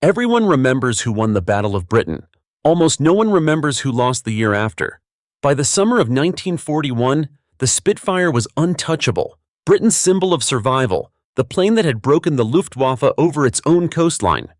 Everyone remembers who won the Battle of Britain. Almost no one remembers who lost the year after. By the summer of 1941, the Spitfire was untouchable, Britain's symbol of survival, the plane that had broken the Luftwaffe over its own coastline.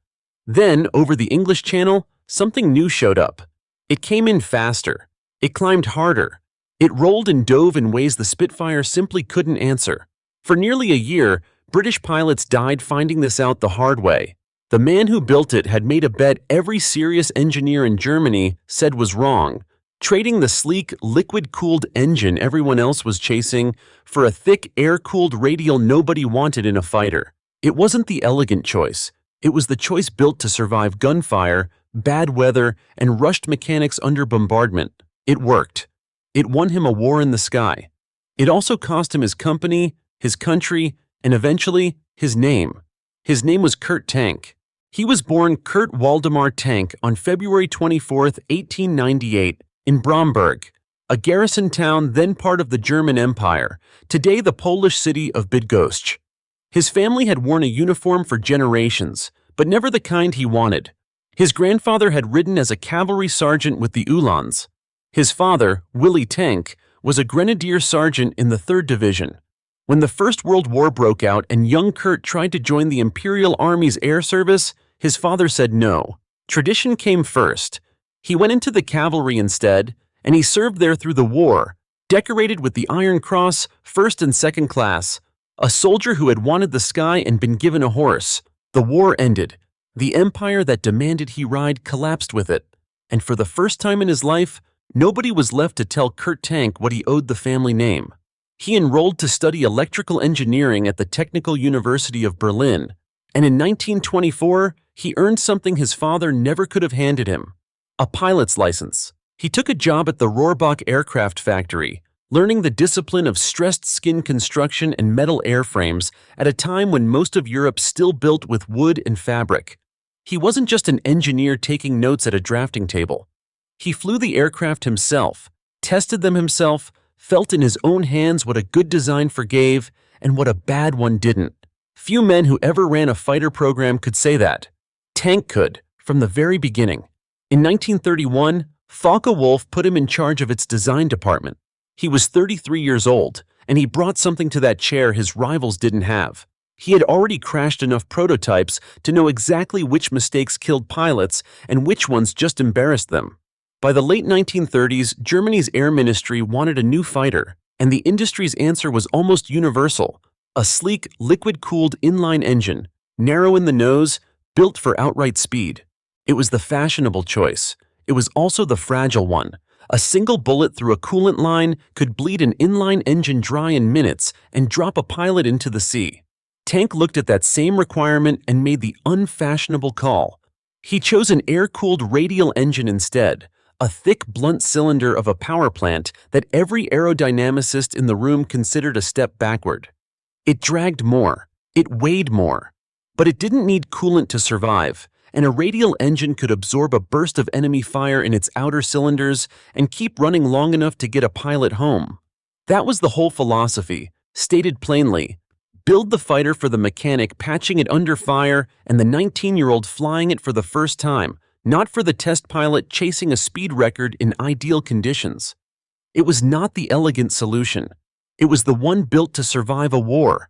Then, over the English Channel, something new showed up. It came in faster. It climbed harder. It rolled and dove in ways the Spitfire simply couldn't answer. For nearly a year, British pilots died finding this out the hard way. The man who built it had made a bet every serious engineer in Germany said was wrong, trading the sleek, liquid-cooled engine everyone else was chasing for a thick, air-cooled radial nobody wanted in a fighter. It wasn't the elegant choice. It was the choice built to survive gunfire, bad weather, and rushed mechanics under bombardment. It worked. It won him a war in the sky. It also cost him his company, his country, and eventually, his name. His name was Kurt Tank. He was born Kurt Waldemar Tank on February 24, 1898, in Bromberg, a garrison town then part of the German Empire, today the Polish city of Bydgoszcz. His family had worn a uniform for generations, but never the kind he wanted. His grandfather had ridden as a cavalry sergeant with the Uhlans. His father, Willie Tank, was a grenadier sergeant in the 3rd Division. When the First World War broke out and young Kurt tried to join the Imperial Army's air service, his father said no. Tradition came first. He went into the cavalry instead, and he served there through the war, decorated with the Iron Cross, 1st and 2nd class, a soldier who had wanted the sky and been given a horse. The war ended. The empire that demanded he ride collapsed with it, and for the first time in his life, nobody was left to tell Kurt Tank what he owed the family name. He enrolled to study electrical engineering at the Technical University of Berlin, and in 1924, he earned something his father never could have handed him: a pilot's license. He took a job at the Rohrbach aircraft factory, learning the discipline of stressed skin construction and metal airframes at a time when most of Europe still built with wood and fabric. He wasn't just an engineer taking notes at a drafting table. He flew the aircraft himself, tested them himself, felt in his own hands what a good design forgave and what a bad one didn't. Few men who ever ran a fighter program could say that. Tank could, from the very beginning. In 1931, Focke-Wulf put him in charge of its design department. He was 33 years old, and he brought something to that chair his rivals didn't have. He had already crashed enough prototypes to know exactly which mistakes killed pilots and which ones just embarrassed them. By the late 1930s, Germany's air ministry wanted a new fighter, and the industry's answer was almost universal: a sleek, liquid-cooled inline engine, narrow in the nose, built for outright speed. It was the fashionable choice. It was also the fragile one. A single bullet through a coolant line could bleed an inline engine dry in minutes and drop a pilot into the sea. Tank looked at that same requirement and made the unfashionable call. He chose an air-cooled radial engine instead, a thick, blunt cylinder of a power plant that every aerodynamicist in the room considered a step backward. It dragged more. It weighed more. But it didn't need coolant to survive, and a radial engine could absorb a burst of enemy fire in its outer cylinders and keep running long enough to get a pilot home. That was the whole philosophy, stated plainly. Build the fighter for the mechanic patching it under fire and the 19-year-old flying it for the first time, not for the test pilot chasing a speed record in ideal conditions. It was not the elegant solution. It was the one built to survive a war.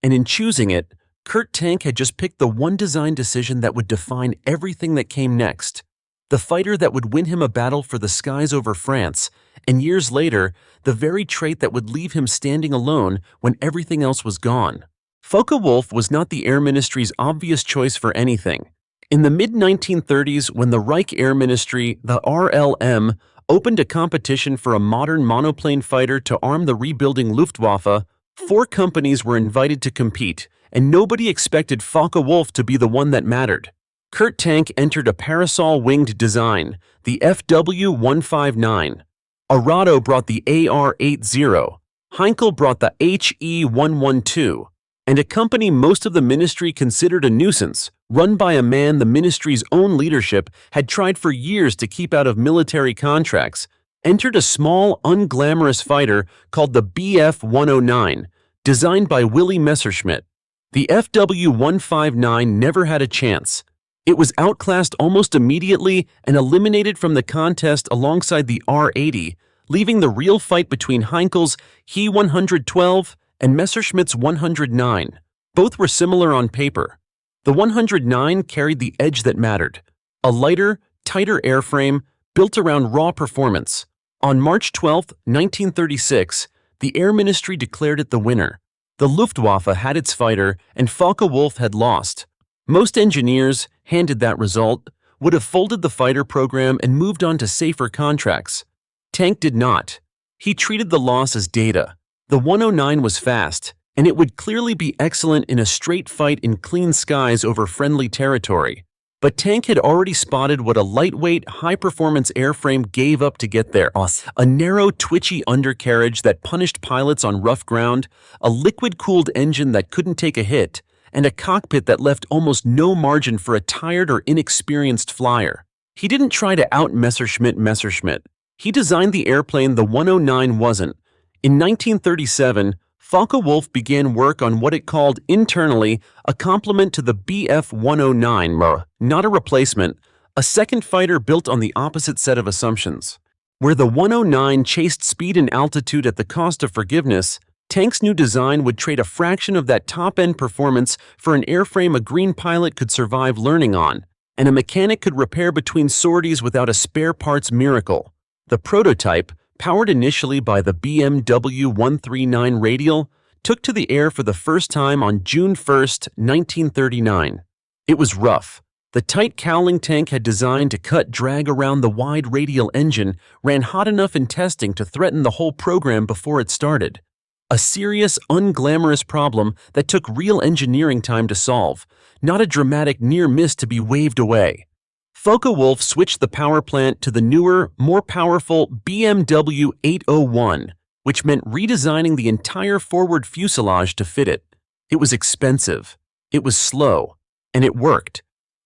And in choosing it, Kurt Tank had just picked the one design decision that would define everything that came next. The fighter that would win him a battle for the skies over France, and years later, the very trait that would leave him standing alone when everything else was gone. Focke-Wulf was not the Air Ministry's obvious choice for anything. In the mid-1930s, when the Reich Air Ministry, the RLM, opened a competition for a modern monoplane fighter to arm the rebuilding Luftwaffe, 4 companies were invited to compete, and nobody expected Focke-Wulf to be the one that mattered. Kurt Tank entered a parasol-winged design, the WWII. Arado brought the AR-80, Heinkel brought the HE-112, and a company most of the ministry considered a nuisance, run by a man the ministry's own leadership had tried for years to keep out of military contracts, entered a small, unglamorous fighter called the Bf-109, designed by Willy Messerschmitt. The FW-159 never had a chance. It was outclassed almost immediately and eliminated from the contest alongside the R-80, leaving the real fight between Heinkel's He-112 and Messerschmitt's 109. Both were similar on paper. The 109 carried the edge that mattered, a lighter, tighter airframe built around raw performance. On March 12, 1936, the Air Ministry declared it the winner. The Luftwaffe had its fighter, and Focke-Wulf had lost. Most engineers, handed that result, would have folded the fighter program and moved on to safer contracts. Tank did not. He treated the loss as data. The 109 was fast, and it would clearly be excellent in a straight fight in clean skies over friendly territory. But Tank had already spotted what a lightweight, high-performance airframe gave up to get there. A narrow, twitchy undercarriage that punished pilots on rough ground, a liquid-cooled engine that couldn't take a hit, and a cockpit that left almost no margin for a tired or inexperienced flyer. He didn't try to out-Messerschmitt. He designed the airplane the 109 wasn't. In 1937, Focke-Wulf began work on what it called internally a complement to the Bf-109, not a replacement, a second fighter built on the opposite set of assumptions. Where the 109 chased speed and altitude at the cost of forgiveness, Tank's new design would trade a fraction of that top-end performance for an airframe a green pilot could survive learning on, and a mechanic could repair between sorties without a spare parts miracle. The prototype, powered initially by the BMW 139 Radial, took to the air for the first time on June 1, 1939. It was rough. The tight cowling Tank had designed to cut drag around the wide radial engine ran hot enough in testing to threaten the whole program before it started. A serious, unglamorous problem that took real engineering time to solve, not a dramatic near miss to be waved away. Focke-Wulf switched the power plant to the newer, more powerful BMW 801, which meant redesigning the entire forward fuselage to fit it. It was expensive, it was slow, and it worked.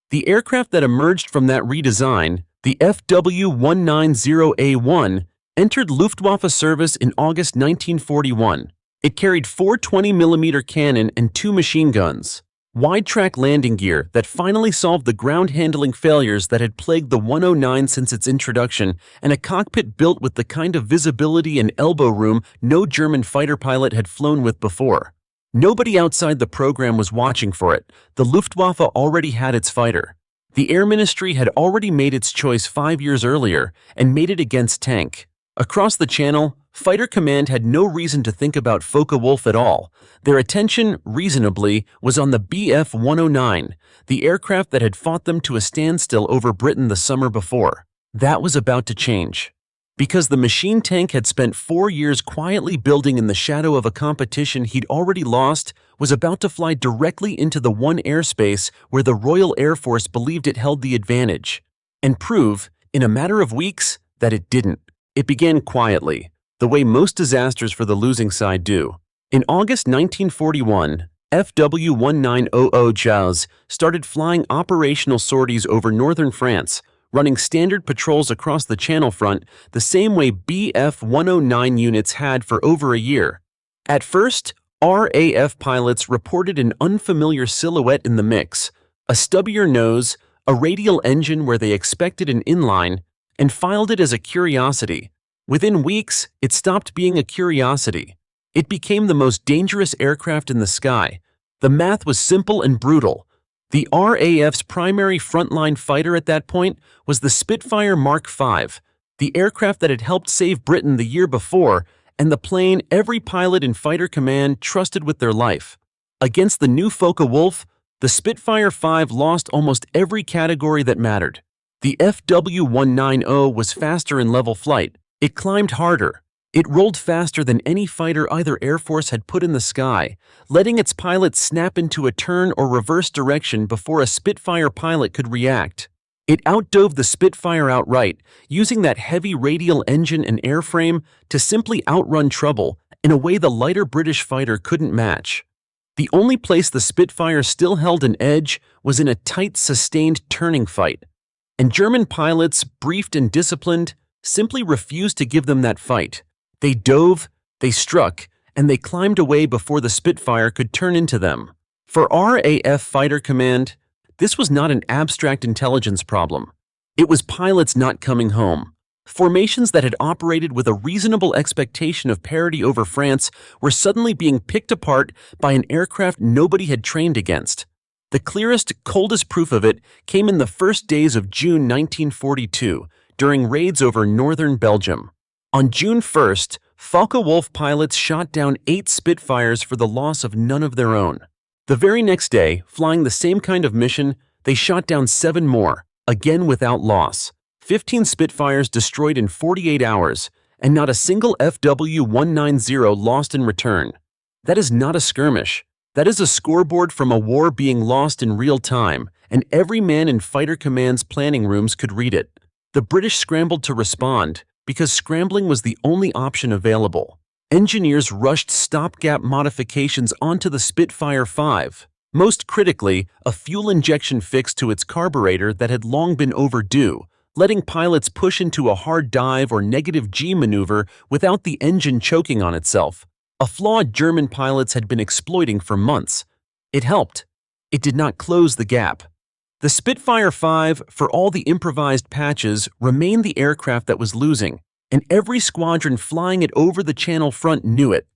The aircraft that emerged from that redesign, the FW190A1, entered Luftwaffe service in August 1941. It carried 4 20mm cannon and 2 machine guns, wide-track landing gear that finally solved the ground-handling failures that had plagued the 109 since its introduction, and a cockpit built with the kind of visibility and elbow room no German fighter pilot had flown with before. Nobody outside the program was watching for it. The Luftwaffe already had its fighter. The Air Ministry had already made its choice 5 years earlier and made it against Tank. Across the channel, Fighter Command had no reason to think about Focke-Wulf at all. Their attention, reasonably, was on the Bf-109, the aircraft that had fought them to a standstill over Britain the summer before. That was about to change. Because the machine tank had spent 4 years quietly building in the shadow of a competition he'd already lost, was about to fly directly into the one airspace where the Royal Air Force believed it held the advantage, and prove, in a matter of weeks, that it didn't. It began quietly, the way most disasters for the losing side do. In August 1941, FW1900 JAS started flying operational sorties over northern France, running standard patrols across the Channel front the same way Bf-109 units had for over a year. At first, RAF pilots reported an unfamiliar silhouette in the mix, a stubbier nose, a radial engine where they expected an inline, and filed it as a curiosity. Within weeks, it stopped being a curiosity. It became the most dangerous aircraft in the sky. The math was simple and brutal. The RAF's primary frontline fighter at that point was the Spitfire Mark V, the aircraft that had helped save Britain the year before, and the plane every pilot in Fighter Command trusted with their life. Against the new Focke-Wulf, the Spitfire V lost almost every category that mattered. The FW190 was faster in level flight. It climbed harder. It rolled faster than any fighter either Air Force had put in the sky, letting its pilots snap into a turn or reverse direction before a Spitfire pilot could react. It outdove the Spitfire outright, using that heavy radial engine and airframe to simply outrun trouble in a way the lighter British fighter couldn't match. The only place the Spitfire still held an edge was in a tight, sustained turning fight. And German pilots, briefed and disciplined, simply refused to give them that fight. They dove, they struck, and they climbed away before the Spitfire could turn into them. For RAF Fighter Command, This was not an abstract intelligence problem. It was pilots not coming home. Formations that had operated with a reasonable expectation of parity over France were suddenly being picked apart by an aircraft nobody had trained against. The clearest, coldest proof of it came in the first days of June 1942, during raids over northern Belgium. On June 1st, Focke-Wulf pilots shot down 8 Spitfires for the loss of none of their own. The very next day, flying the same kind of mission, they shot down 7 more, again without loss. 15 Spitfires destroyed in 48 hours, and not a single FW-190 lost in return. That is not a skirmish. That is a scoreboard from a war being lost in real time, and every man in fighter command's planning rooms could read it. The British scrambled to respond, because scrambling was the only option available. Engineers rushed stopgap modifications onto the Spitfire 5. Most critically, a fuel injection fix to its carburetor that had long been overdue, letting pilots push into a hard dive or negative G maneuver without the engine choking on itself. A flaw German pilots had been exploiting for months. It helped. It did not close the gap. The Spitfire 5, for all the improvised patches, remained the aircraft that was losing, and every squadron flying it over the Channel front knew it.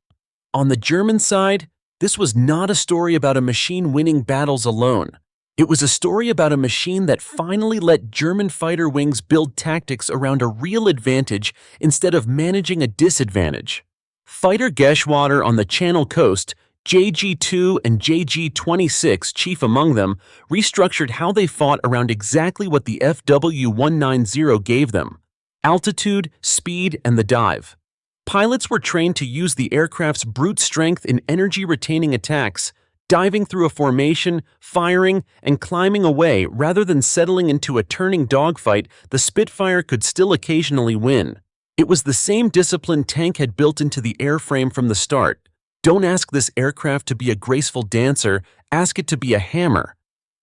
On the German side, this was not a story about a machine winning battles alone. It was a story about a machine that finally let German fighter wings build tactics around a real advantage instead of managing a disadvantage. Fighter Geschwader on the Channel coast, JG-2 and JG-26 chief among them, restructured how they fought around exactly what the FW-190 gave them: altitude, speed, and the dive. Pilots were trained to use the aircraft's brute strength in energy-retaining attacks, diving through a formation, firing, and climbing away rather than settling into a turning dogfight the Spitfire could still occasionally win. It was the same discipline Tank had built into the airframe from the start. Don't ask this aircraft to be a graceful dancer, ask it to be a hammer.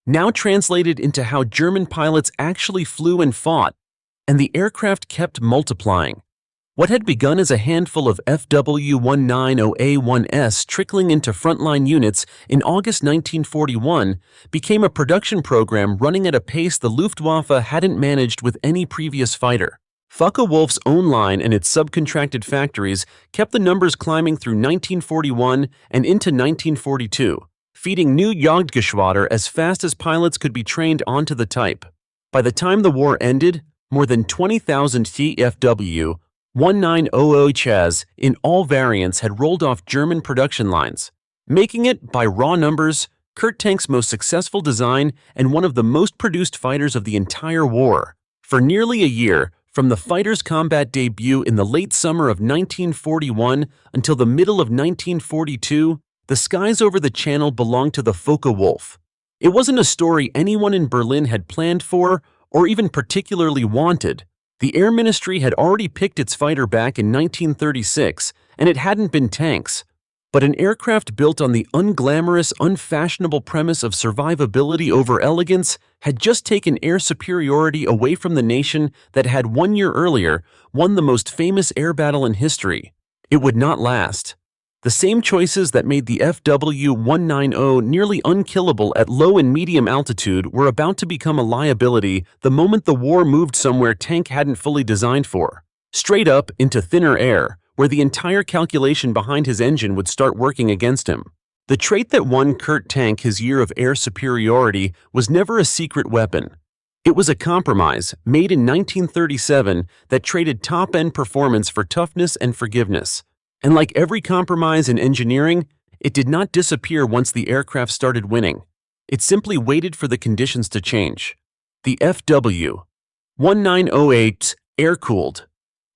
Now translated into how German pilots actually flew and fought, and the aircraft kept multiplying. What had begun as a handful of FW-190A1s trickling into frontline units in August 1941 became a production program running at a pace the Luftwaffe hadn't managed with any previous fighter. Focke-Wulf's own line and its subcontracted factories kept the numbers climbing through 1941 and into 1942, feeding new Jagdgeschwader as fast as pilots could be trained onto the type. By the time the war ended, more than 20,000 TFW-1900s in all variants had rolled off German production lines, making it, by raw numbers, Kurt Tank's most successful design and one of the most produced fighters of the entire war. For nearly a year, from the fighter's combat debut in the late summer of 1941 until the middle of 1942, the skies over the Channel belonged to the Focke-Wulf. It wasn't a story anyone in Berlin had planned for or even particularly wanted. The Air Ministry had already picked its fighter back in 1936, and it hadn't been tanks. But an aircraft built on the unglamorous, unfashionable premise of survivability over elegance had just taken air superiority away from the nation that had 1 year earlier won the most famous air battle in history. It would not last. The same choices that made the FW-190 nearly unkillable at low and medium altitude were about to become a liability the moment the war moved somewhere Tank hadn't fully designed for. Straight up into thinner air, where the entire calculation behind his engine would start working against him. The trait that won Kurt Tank his year of air superiority was never a secret weapon. It was a compromise made in 1937 that traded top-end performance for toughness and forgiveness. And like every compromise in engineering, it did not disappear once the aircraft started winning. It simply waited for the conditions to change. The FW-1908 air-cooled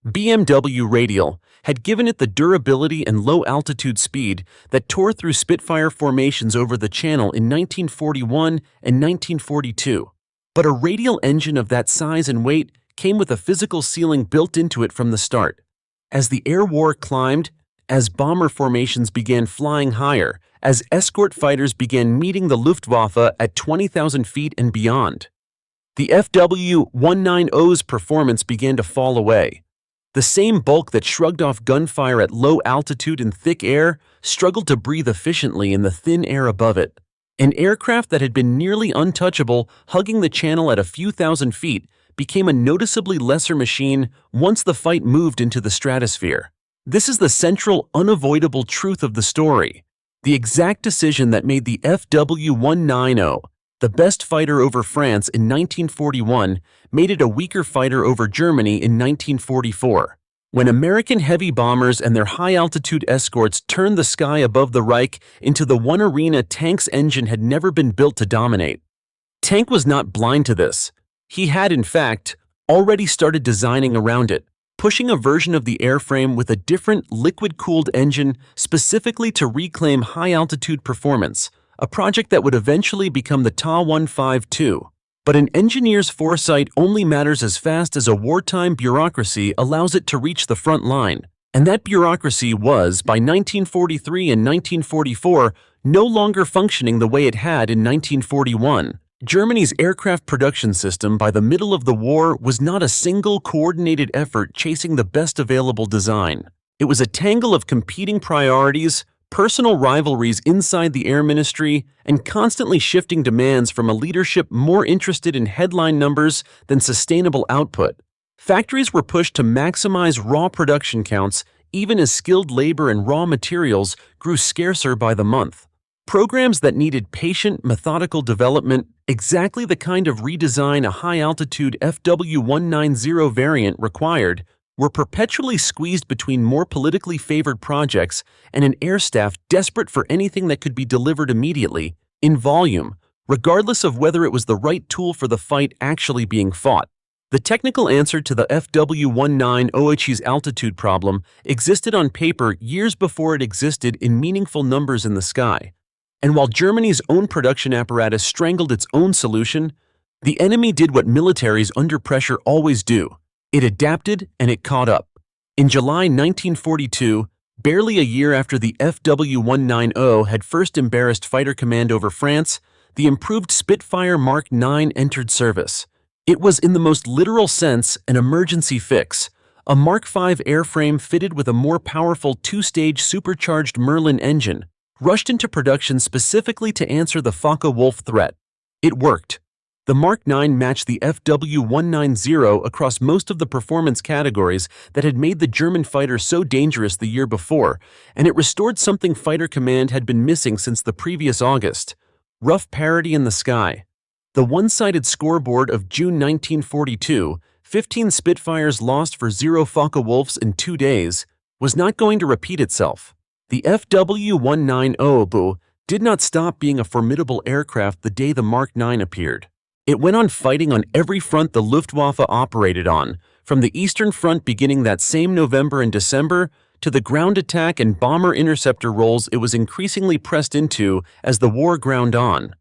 BMW radial had given it the durability and low-altitude speed that tore through Spitfire formations over the Channel in 1941 and 1942. But a radial engine of that size and weight came with a physical ceiling built into it from the start. As the air war climbed, as bomber formations began flying higher, as escort fighters began meeting the Luftwaffe at 20,000 feet and beyond, the FW-190's performance began to fall away. The same bulk that shrugged off gunfire at low altitude in thick air struggled to breathe efficiently in the thin air above it. An aircraft that had been nearly untouchable, hugging the channel at a few thousand feet, became a noticeably lesser machine once the fight moved into the stratosphere. This is the central, unavoidable truth of the story. The exact decision that made the FW-190, the best fighter over France in 1941, made it a weaker fighter over Germany in 1944. When American heavy bombers and their high-altitude escorts turned the sky above the Reich into the one arena tank's engine had never been built to dominate. Tank was not blind to this. He had, in fact, already started designing around it, pushing a version of the airframe with a different liquid-cooled engine specifically to reclaim high-altitude performance, a project that would eventually become the Ta-152. But an engineer's foresight only matters as fast as a wartime bureaucracy allows it to reach the front line. And that bureaucracy was, by 1943 and 1944, no longer functioning the way it had in 1941. Germany's aircraft production system by the middle of the war was not a single coordinated effort chasing the best available design. It was a tangle of competing priorities, personal rivalries inside the Air Ministry, and constantly shifting demands from a leadership more interested in headline numbers than sustainable output. Factories were pushed to maximize raw production counts even as skilled labor and raw materials grew scarcer by the month. Programs that needed patient, methodical development, exactly the kind of redesign a high-altitude FW-190 variant required, were perpetually squeezed between more politically favored projects and an air staff desperate for anything that could be delivered immediately, in volume, regardless of whether it was the right tool for the fight actually being fought. The technical answer to the FW-190's altitude problem existed on paper years before it existed in meaningful numbers in the sky. And while Germany's own production apparatus strangled its own solution, the enemy did what militaries under pressure always do. It adapted and it caught up. In July 1942, barely a year after the FW-190 had first embarrassed fighter command over France, the improved Spitfire Mark IX entered service. It was, in the most literal sense, an emergency fix, a Mark V airframe fitted with a more powerful two-stage supercharged Merlin engine, rushed into production specifically to answer the Focke-Wulf threat. It worked. The Mark IX matched the FW-190 across most of the performance categories that had made the German fighter so dangerous the year before, and it restored something Fighter Command had been missing since the previous August: rough parity in the sky. The one-sided scoreboard of June 1942, 15 Spitfires lost for 0 Focke-Wulfs in 2 days, was not going to repeat itself. The FW-190 did not stop being a formidable aircraft the day the Mark IX appeared. It went on fighting on every front the Luftwaffe operated on, from the Eastern Front beginning that same November and December to the ground attack and bomber interceptor roles it was increasingly pressed into as the war ground on.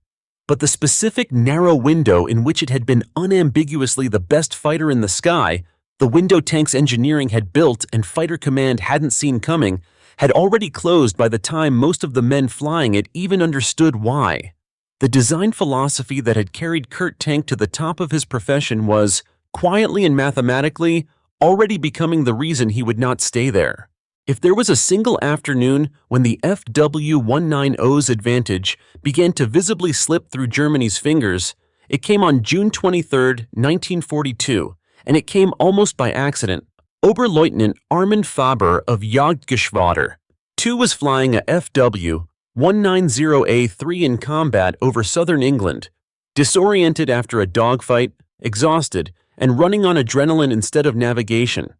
But the specific narrow window in which it had been unambiguously the best fighter in the sky, the window tanks engineering had built and Fighter Command hadn't seen coming, had already closed by the time most of the men flying it even understood why. The design philosophy that had carried Kurt Tank to the top of his profession was, quietly and mathematically, already becoming the reason he would not stay there. If there was a single afternoon when the FW-190's advantage began to visibly slip through Germany's fingers, it came on June 23, 1942, and it came almost by accident. Oberleutnant Armand Faber of Jagdgeschwader 2 was flying a FW-190A3 in combat over southern England, disoriented after a dogfight, exhausted, and running on adrenaline instead of navigation.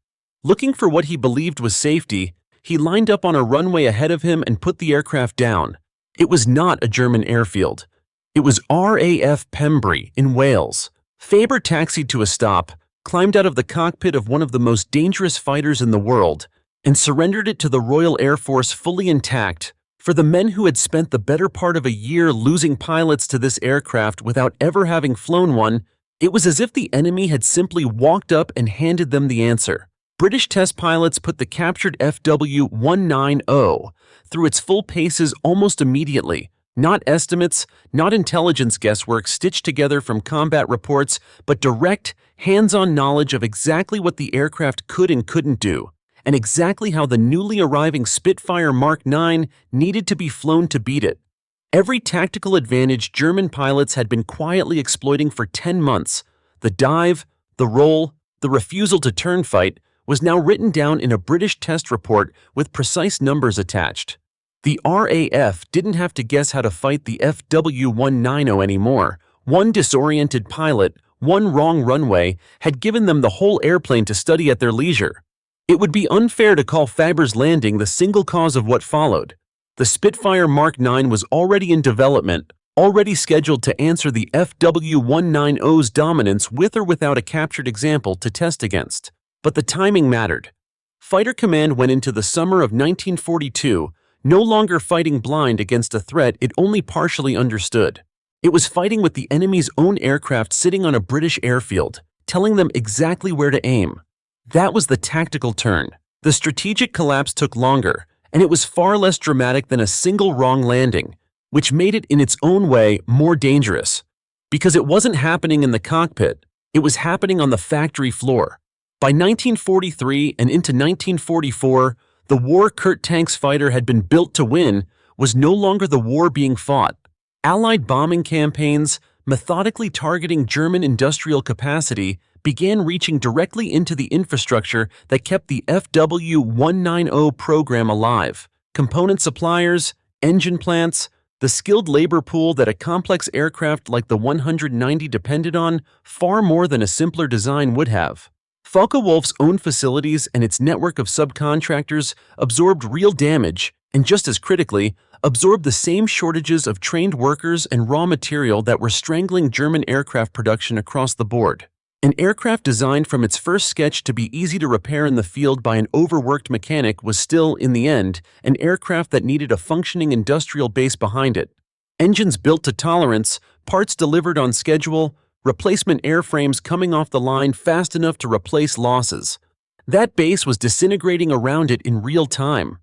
Looking for what he believed was safety, he lined up on a runway ahead of him and put the aircraft down. It was not a German airfield. It was RAF Pembrey in Wales. Faber taxied to a stop, climbed out of the cockpit of one of the most dangerous fighters in the world, and surrendered it to the Royal Air Force fully intact. For the men who had spent the better part of a year losing pilots to this aircraft without ever having flown one, it was as if the enemy had simply walked up and handed them the answer. British test pilots put the captured FW-190 through its full paces almost immediately. Not estimates, not intelligence guesswork stitched together from combat reports, but direct, hands-on knowledge of exactly what the aircraft could and couldn't do, and exactly how the newly arriving Spitfire Mark IX needed to be flown to beat it. Every tactical advantage German pilots had been quietly exploiting for 10 months, the dive, the roll, the refusal to turn fight, was now written down in a British test report with precise numbers attached. The RAF didn't have to guess how to fight the FW190 anymore. One disoriented pilot, one wrong runway, had given them the whole airplane to study at their leisure. It would be unfair to call Faber's landing the single cause of what followed. The Spitfire Mark IX was already in development, already scheduled to answer the FW190's dominance with or without a captured example to test against. But the timing mattered. Fighter Command went into the summer of 1942 no longer fighting blind against a threat it only partially understood. It was fighting with the enemy's own aircraft sitting on a British airfield, telling them exactly where to aim. That was the tactical turn. The strategic collapse took longer, and it was far less dramatic than a single wrong landing, which made it in its own way more dangerous. Because it wasn't happening in the cockpit, it was happening on the factory floor. By 1943 and into 1944, the war Kurt Tank's fighter had been built to win was no longer the war being fought. Allied bombing campaigns, methodically targeting German industrial capacity, began reaching directly into the infrastructure that kept the FW190 program alive. Component suppliers, engine plants, the skilled labor pool that a complex aircraft like the 190 depended on far more than a simpler design would have. Focke-Wulf's own facilities and its network of subcontractors absorbed real damage and, just as critically, absorbed the same shortages of trained workers and raw material that were strangling German aircraft production across the board. An aircraft designed from its first sketch to be easy to repair in the field by an overworked mechanic was still, in the end, an aircraft that needed a functioning industrial base behind it. Engines built to tolerance, parts delivered on schedule, replacement airframes coming off the line fast enough to replace losses. That base was disintegrating around it in real time.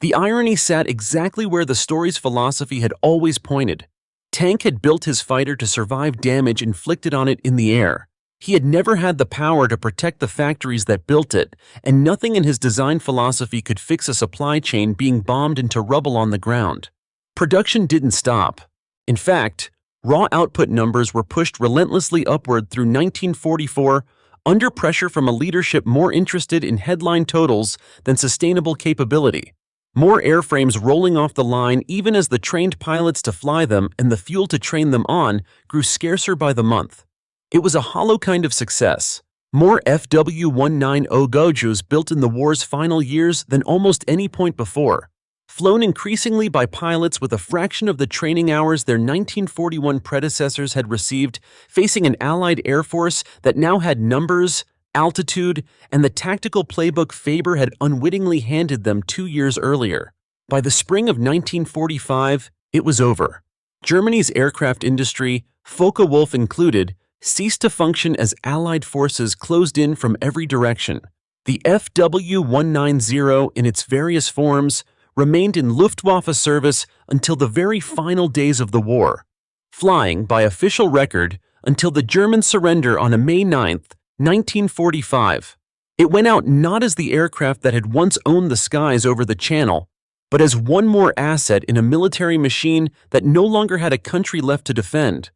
The irony sat exactly where the story's philosophy had always pointed. Tank had built his fighter to survive damage inflicted on it in the air. He had never had the power to protect the factories that built it, and nothing in his design philosophy could fix a supply chain being bombed into rubble on the ground. Production didn't stop. In fact, raw output numbers were pushed relentlessly upward through 1944, under pressure from a leadership more interested in headline totals than sustainable capability. More airframes rolling off the line even as the trained pilots to fly them and the fuel to train them on grew scarcer by the month. It was a hollow kind of success. More FW190 Gojus built in the war's final years than almost any point before, flown increasingly by pilots with a fraction of the training hours their 1941 predecessors had received, facing an Allied Air Force that now had numbers, altitude, and the tactical playbook Faber had unwittingly handed them 2 years earlier. By the spring of 1945, it was over. Germany's aircraft industry, Focke-Wulf included, ceased to function as Allied forces closed in from every direction. The FW190 in its various forms remained in Luftwaffe service until the very final days of the war, flying, by official record, until the German surrender on May 9, 1945. It went out not as the aircraft that had once owned the skies over the Channel, but as one more asset in a military machine that no longer had a country left to defend.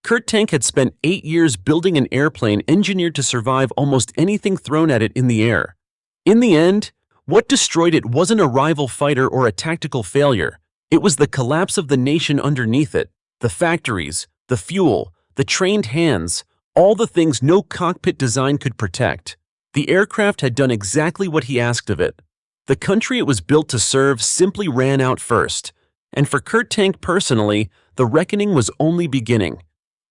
Kurt Tank had spent 8 years building an airplane engineered to survive almost anything thrown at it in the air. In the end, what destroyed it wasn't a rival fighter or a tactical failure. It was the collapse of the nation underneath it, the factories, the fuel, the trained hands, all the things no cockpit design could protect. The aircraft had done exactly what he asked of it. The country it was built to serve simply ran out first. And for Kurt Tank personally, the reckoning was only beginning.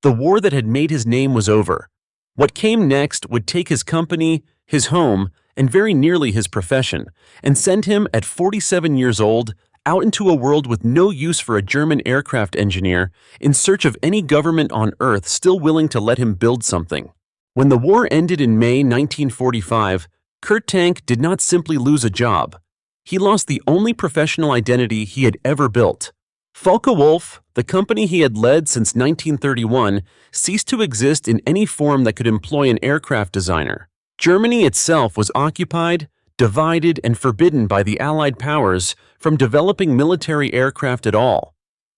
The war that had made his name was over. What came next would take his company, his home, and very nearly his profession, and send him at 47 years old out into a world with no use for a German aircraft engineer in search of any government on Earth still willing to let him build something. When the war ended in May 1945, Kurt Tank did not simply lose a job. He lost the only professional identity he had ever built. Focke-Wulf, the company he had led since 1931, ceased to exist in any form that could employ an aircraft designer. Germany itself was occupied, divided, and forbidden by the Allied powers from developing military aircraft at all.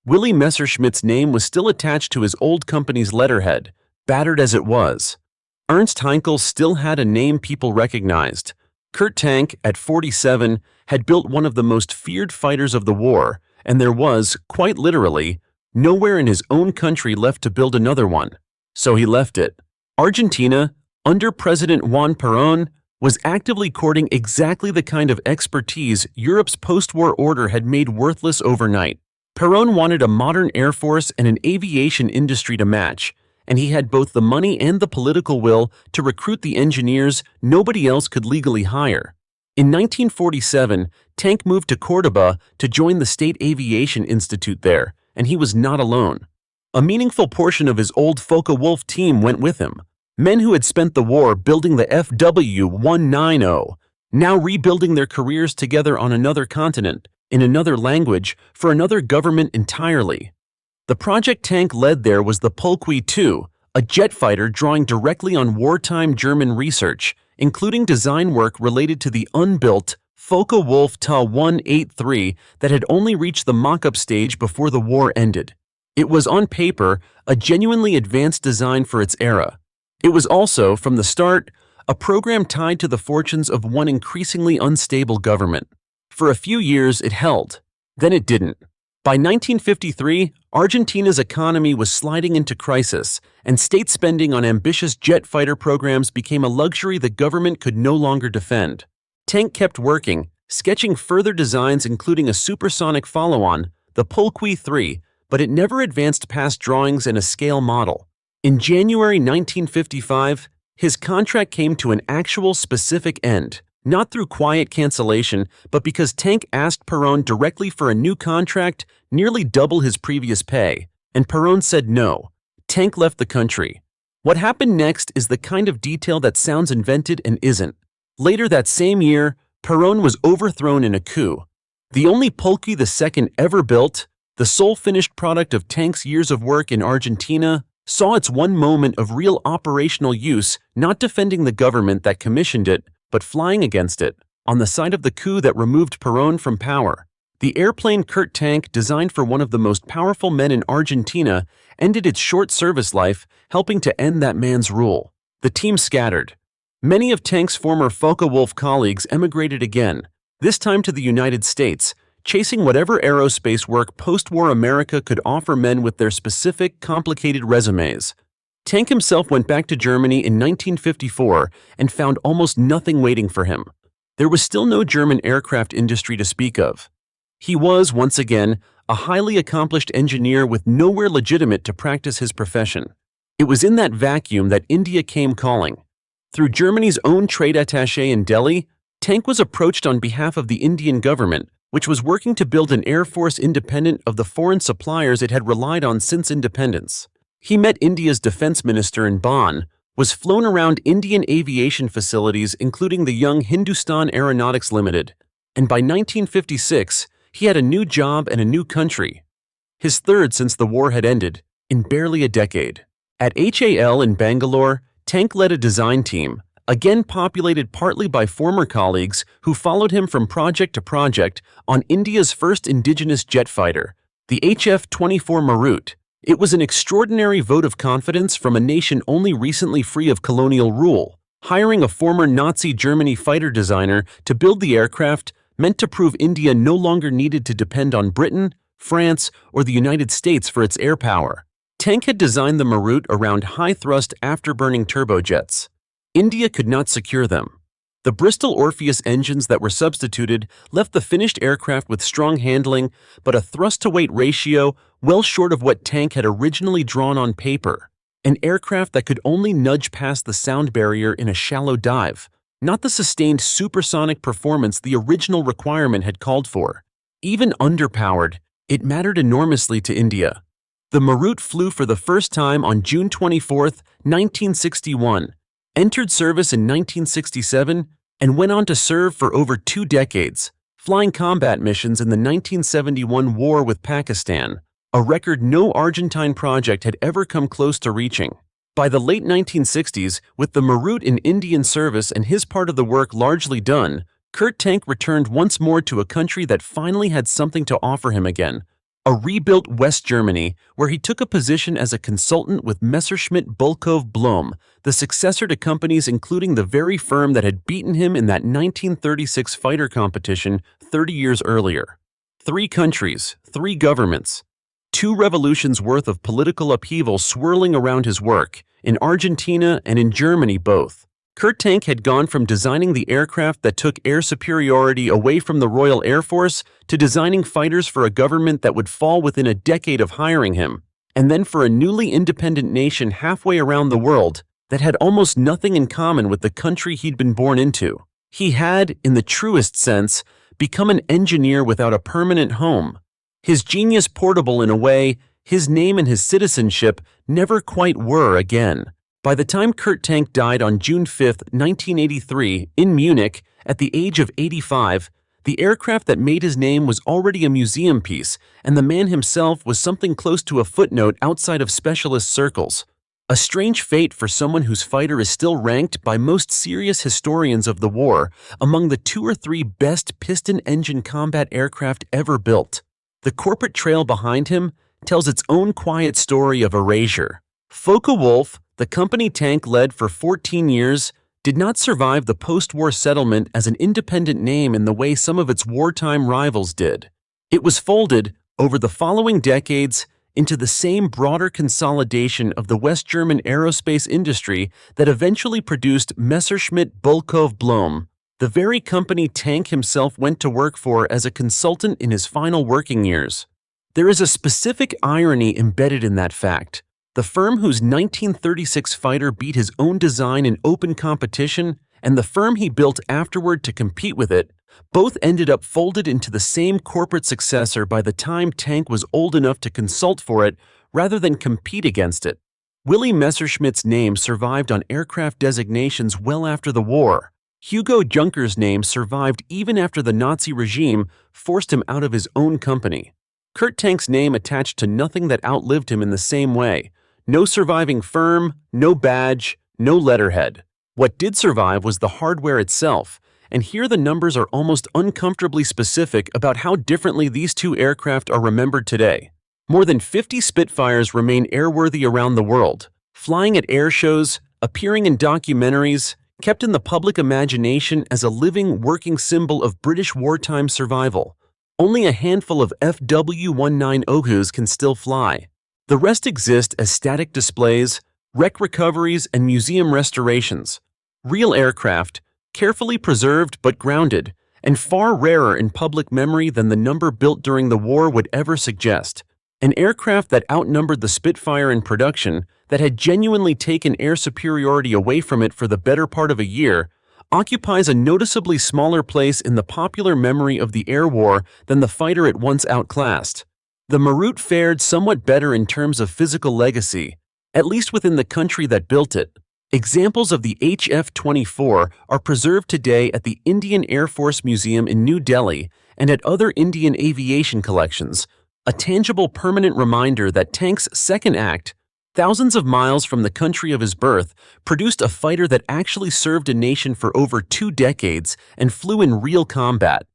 Willie Messerschmitt's name was still attached to his old company's letterhead, battered as it was. Ernst Heinkel still had a name people recognized. Kurt Tank, at 47, had built one of the most feared fighters of the war, and there was, quite literally, nowhere in his own country left to build another one. So he left it. Argentina, under President Juan Perón, was actively courting exactly the kind of expertise Europe's post-war order had made worthless overnight. Perón wanted a modern air force and an aviation industry to match, and he had both the money and the political will to recruit the engineers nobody else could legally hire. In 1947, Tank moved to Cordoba to join the State Aviation Institute there, and he was not alone. A meaningful portion of his old Focke-Wulf team went with him. Men who had spent the war building the WWII, now rebuilding their careers together on another continent, in another language, for another government entirely. The project Tank led there was the Polkwi II, a jet fighter drawing directly on wartime German research, including design work related to the unbuilt Focke-Wulf Ta-183 that had only reached the mock-up stage before the war ended. It was, on paper, a genuinely advanced design for its era. It was also, from the start, a program tied to the fortunes of one increasingly unstable government. For a few years it held, then it didn't. By 1953, Argentina's economy was sliding into crisis, and state spending on ambitious jet fighter programs became a luxury the government could no longer defend. Tank kept working, sketching further designs including a supersonic follow-on, the Polkwi III, but it never advanced past drawings and a scale model. In January 1955, his contract came to an actual specific end, not through quiet cancellation, but because Tank asked Perón directly for a new contract, nearly double his previous pay, and Perón said no. Tank left the country. What happened next is the kind of detail that sounds invented and isn't. Later that same year, Perón was overthrown in a coup. The only Polkwi II ever built, the sole finished product of Tank's years of work in Argentina, saw its one moment of real operational use, not defending the government that commissioned it, but flying against it, on the side of the coup that removed Perón from power. The airplane Kurt Tank, designed for one of the most powerful men in Argentina, ended its short service life, helping to end that man's rule. The team scattered. Many of Tank's former Focke-Wulf colleagues emigrated again, this time to the United States, chasing whatever aerospace work post-war America could offer men with their specific, complicated resumes. Tank himself went back to Germany in 1954 and found almost nothing waiting for him. There was still no German aircraft industry to speak of. He was, once again, a highly accomplished engineer with nowhere legitimate to practice his profession. It was in that vacuum that India came calling. Through Germany's own trade attaché in Delhi, Tank was approached on behalf of the Indian government, which was working to build an air force independent of the foreign suppliers it had relied on since independence. He met India's defense minister in Bonn, was flown around Indian aviation facilities including the young Hindustan Aeronautics Limited, and by 1956, he had a new job and a new country. His third since the war had ended, in barely a decade. At HAL in Bangalore, Tank led a design team, again populated partly by former colleagues who followed him from project to project on India's first indigenous jet fighter, the HF-24 Marut. It was an extraordinary vote of confidence from a nation only recently free of colonial rule. Hiring a former Nazi Germany fighter designer to build the aircraft meant to prove India no longer needed to depend on Britain, France, or the United States for its air power. Tank had designed the Marut around high-thrust afterburning turbojets. India could not secure them. The Bristol Orpheus engines that were substituted left the finished aircraft with strong handling, but a thrust-to-weight ratio well short of what Tank had originally drawn on paper. An aircraft that could only nudge past the sound barrier in a shallow dive, not the sustained supersonic performance the original requirement had called for. Even underpowered, it mattered enormously to India. The Marut flew for the first time on June 24, 1961, entered service in 1967, and went on to serve for over 2 decades, flying combat missions in the 1971 war with Pakistan, a record no Argentine project had ever come close to reaching. By the late 1960s, with the Marut in Indian service and his part of the work largely done, Kurt Tank returned once more to a country that finally had something to offer him again, a rebuilt West Germany, where he took a position as a consultant with Messerschmitt Bölkow Blohm, the successor to companies including the very firm that had beaten him in that 1936 fighter competition 30 years earlier. 3 countries, 3 governments, 2 revolutions worth of political upheaval swirling around his work, in Argentina and in Germany both. Kurt Tank had gone from designing the aircraft that took air superiority away from the Royal Air Force to designing fighters for a government that would fall within a decade of hiring him, and then for a newly independent nation halfway around the world that had almost nothing in common with the country he'd been born into. He had, in the truest sense, become an engineer without a permanent home. His genius portable in a way, his name and his citizenship never quite were again. By the time Kurt Tank died on June 5, 1983, in Munich, at the age of 85, the aircraft that made his name was already a museum piece, and the man himself was something close to a footnote outside of specialist circles. A strange fate for someone whose fighter is still ranked by most serious historians of the war among the 2 or 3 best piston-engine combat aircraft ever built. The corporate trail behind him tells its own quiet story of erasure. Focke-Wulf, the company Tank led for 14 years, did not survive the post-war settlement as an independent name in the way some of its wartime rivals did. It was folded, over the following decades, into the same broader consolidation of the West German aerospace industry that eventually produced Messerschmitt Bölkow Blohm, the very company Tank himself went to work for as a consultant in his final working years. There is a specific irony embedded in that fact. The firm whose 1936 fighter beat his own design in open competition and the firm he built afterward to compete with it both ended up folded into the same corporate successor by the time Tank was old enough to consult for it rather than compete against it. Willy Messerschmitt's name survived on aircraft designations well after the war. Hugo Junker's name survived even after the Nazi regime forced him out of his own company. Kurt Tank's name attached to nothing that outlived him in the same way. No surviving firm, no badge, no letterhead. What did survive was the hardware itself, and here the numbers are almost uncomfortably specific about how differently these 2 aircraft are remembered today. More than 50 Spitfires remain airworthy around the world, flying at air shows, appearing in documentaries, kept in the public imagination as a living, working symbol of British wartime survival. Only a handful of WWII Ohus can still fly. The rest exist as static displays, wreck recoveries, and museum restorations. Real aircraft, carefully preserved but grounded, and far rarer in public memory than the number built during the war would ever suggest. An aircraft that outnumbered the Spitfire in production, that had genuinely taken air superiority away from it for the better part of a year, occupies a noticeably smaller place in the popular memory of the air war than the fighter it once outclassed. The Marut fared somewhat better in terms of physical legacy, at least within the country that built it. Examples of the HF-24 are preserved today at the Indian Air Force Museum in New Delhi and at other Indian aviation collections, a tangible permanent reminder that Tank's second act, thousands of miles from the country of his birth, produced a fighter that actually served a nation for over 2 decades and flew in real combat.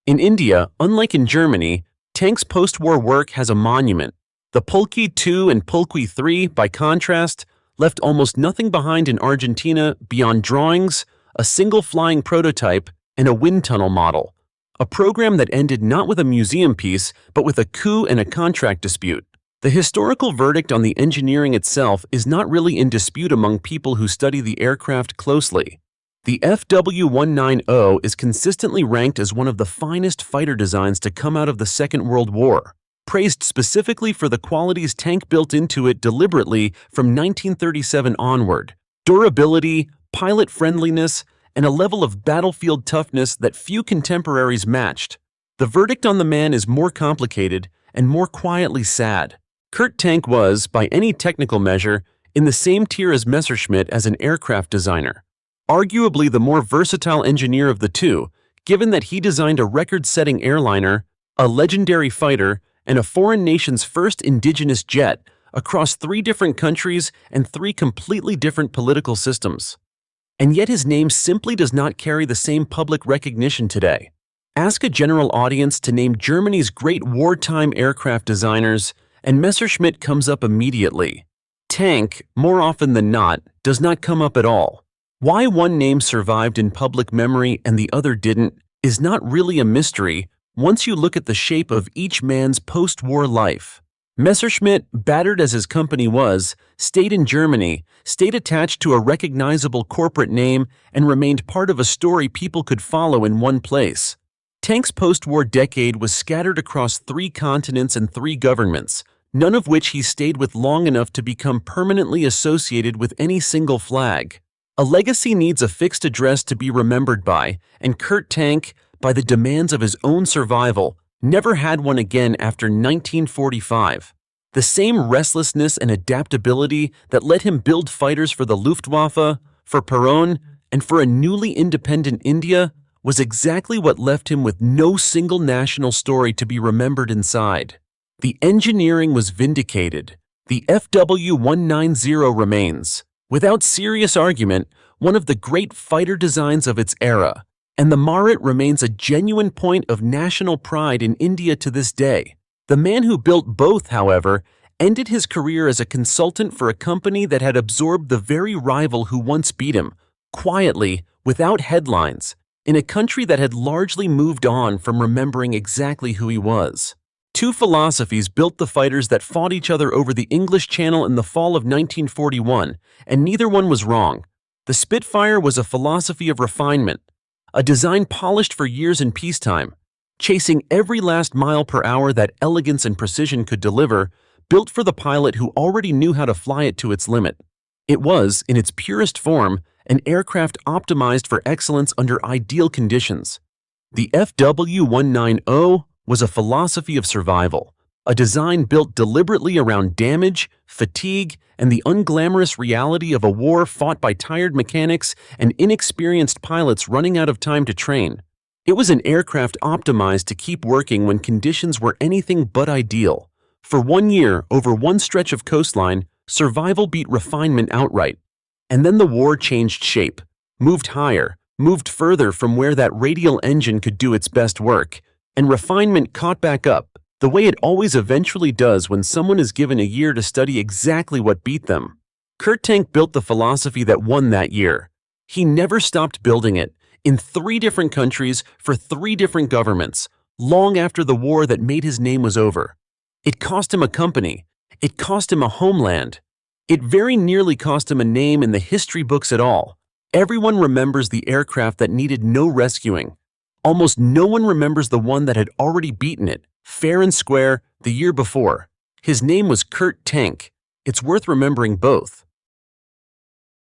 In India, unlike in Germany, Tank's post-war work has a monument. The Pulki II and Pulki III, by contrast, left almost nothing behind in Argentina beyond drawings, a single flying prototype, and a wind tunnel model. A program that ended not with a museum piece, but with a coup and a contract dispute. The historical verdict on the engineering itself is not really in dispute among people who study the aircraft closely. The FW-190 is consistently ranked as one of the finest fighter designs to come out of the Second World War, praised specifically for the qualities Tank built into it deliberately from 1937 onward: durability, pilot friendliness, and a level of battlefield toughness that few contemporaries matched. The verdict on the man is more complicated and more quietly sad. Kurt Tank was, by any technical measure, in the same tier as Messerschmitt as an aircraft designer. Arguably the more versatile engineer of the 2, given that he designed a record-setting airliner, a legendary fighter, and a foreign nation's first indigenous jet across 3 different countries and 3 completely different political systems. And yet his name simply does not carry the same public recognition today. Ask a general audience to name Germany's great wartime aircraft designers, and Messerschmitt comes up immediately. Tank, more often than not, does not come up at all. Why one name survived in public memory and the other didn't is not really a mystery once you look at the shape of each man's post-war life. Messerschmitt, battered as his company was, stayed in Germany, stayed attached to a recognizable corporate name, and remained part of a story people could follow in one place. Tank's post-war decade was scattered across 3 continents and 3 governments, none of which he stayed with long enough to become permanently associated with any single flag. A legacy needs a fixed address to be remembered by, and Kurt Tank, by the demands of his own survival, never had one again after 1945. The same restlessness and adaptability that let him build fighters for the Luftwaffe, for Perón, and for a newly independent India was exactly what left him with no single national story to be remembered inside. The engineering was vindicated. The FW-190 remains, without serious argument, one of the great fighter designs of its era, and the Marit remains a genuine point of national pride in India to this day. The man who built both, however, ended his career as a consultant for a company that had absorbed the very rival who once beat him, quietly, without headlines, in a country that had largely moved on from remembering exactly who he was. 2 philosophies built the fighters that fought each other over the English Channel in the fall of 1941, and neither one was wrong. The Spitfire was a philosophy of refinement, a design polished for years in peacetime, chasing every last mile per hour that elegance and precision could deliver, built for the pilot who already knew how to fly it to its limit. It was, in its purest form, an aircraft optimized for excellence under ideal conditions. The FW-190 was a philosophy of survival, a design built deliberately around damage, fatigue, and the unglamorous reality of a war fought by tired mechanics and inexperienced pilots running out of time to train. It was an aircraft optimized to keep working when conditions were anything but ideal. For 1 year, over one stretch of coastline, survival beat refinement outright. And then the war changed shape, moved higher, moved further from where that radial engine could do its best work, and refinement caught back up, the way it always eventually does when someone is given a year to study exactly what beat them. Kurt Tank built the philosophy that won that year. He never stopped building it, in 3 different countries for 3 different governments, long after the war that made his name was over. It cost him a company. It cost him a homeland. It very nearly cost him a name in the history books at all. Everyone remembers the aircraft that needed no rescuing. Almost no one remembers the one that had already beaten it, fair and square, the year before. His name was Kurt Tank. It's worth remembering both.